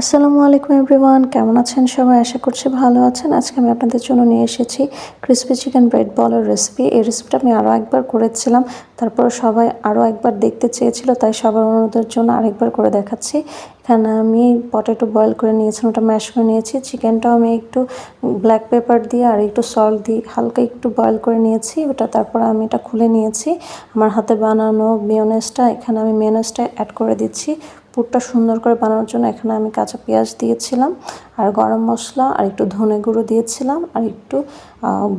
আসসালামু আলাইকুম এভরিওয়ান, কেমন আছেন সবাই? আশা করছি ভালো আছেন। আজকে আমি আপনাদের জন্য নিয়ে এসেছি ক্রিসপি চিকেন ব্রেড বলের রেসিপি। এই রেসিপিটা আমি আরও একবার করেছিলাম, তারপর সবাই আরও একবার দেখতে চেয়েছিল, তাই সবার অনুরোধের জন্য আরেকবার করে দেখাচ্ছি। এখানে আমি পটেটো বয়েল করে নিয়েছি, ওটা ম্যাশ করে নিয়েছি। চিকেনটাও আমি একটু ব্ল্যাক পেপার দিয়ে আর একটু সল্ট দিয়ে হালকা একটু বয়েল করে নিয়েছি ওটা। তারপর আমি এটা খুলে নিয়েছি। আমার হাতে বানানো মেয়োনেজটা, এখানে আমি মেয়োনেজটা অ্যাড করে দিচ্ছি। পুরটা সুন্দর করে বানানোর জন্য এখানে আমি কাঁচা পেঁয়াজ দিয়েছিলাম, আর গরম মশলা, আর একটু ধনে গুঁড়ো দিয়েছিলাম, আর একটু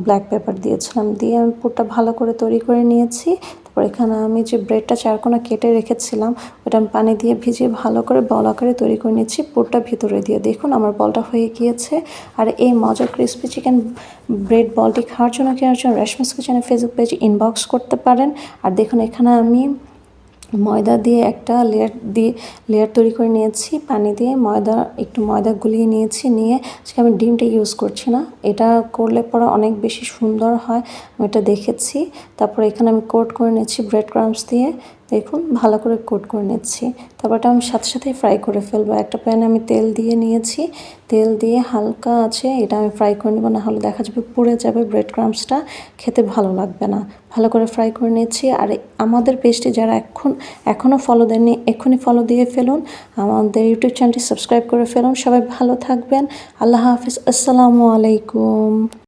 ব্ল্যাক পেপার দিয়েছিলাম। দিয়ে আমি পুরটা ভালো করে তৈরি করে নিয়েছি। তারপর এখানে আমি যে ব্রেডটা চারকোনা কেটে রেখেছিলাম ওটা আমি পানি দিয়ে ভিজিয়ে ভালো করে বল আকারে তৈরি করে নিচ্ছি পুরটা ভিতরে দিয়ে। দেখুন আমার বলটা হয়ে গিয়েছে। আর এই মজার ক্রিসপি চিকেন ব্রেড বলটি খাওয়ার জন্য কেনার জন্য রেশমাস কিচেনের ফেসবুক পেজে ইনবক্স করতে পারেন। আর দেখুন এখানে আমি ময়দা দিয়ে একটা লেয়ার তৈরি করে নিয়েছি। পানি দিয়ে একটু ময়দা গুলিয়ে নিয়েছি। নিয়ে আজকে আমি ডিমটা ইউজ করছি না, এটা করলে পরে অনেক বেশি সুন্দর হয়, আমি এটা দেখেছি। তারপর এখানে আমি কোট করে নিচ্ছি ব্রেড ক্রাম্বস দিয়ে। দেখুন ভালো করে কোট করে নিচ্ছি। তারপর এটা আমি সাথে সাথেই ফ্রাই করে ফেলবো। একটা প্যানে আমি তেল দিয়ে নিয়েছি, তেল দিয়ে হালকা আছে এটা আমি ফ্রাই করে নেবো, না হলে দেখা যাবে পুড়ে যাবে, ব্রেড ক্রাম্বসটা খেতে ভালো লাগবে না। ভালো করে ফ্রাই করে নিচ্ছি। আর আমাদের পেজটি যারা এখনও ফলো দেননি এক্ষুনি ফলো দিয়ে ফেলুন, আমাদের ইউটিউব চ্যানেলটি সাবস্ক্রাইব করে ফেলুন। সবাই ভালো থাকবেন। আল্লাহ হাফিজ। আসসালামু আলাইকুম।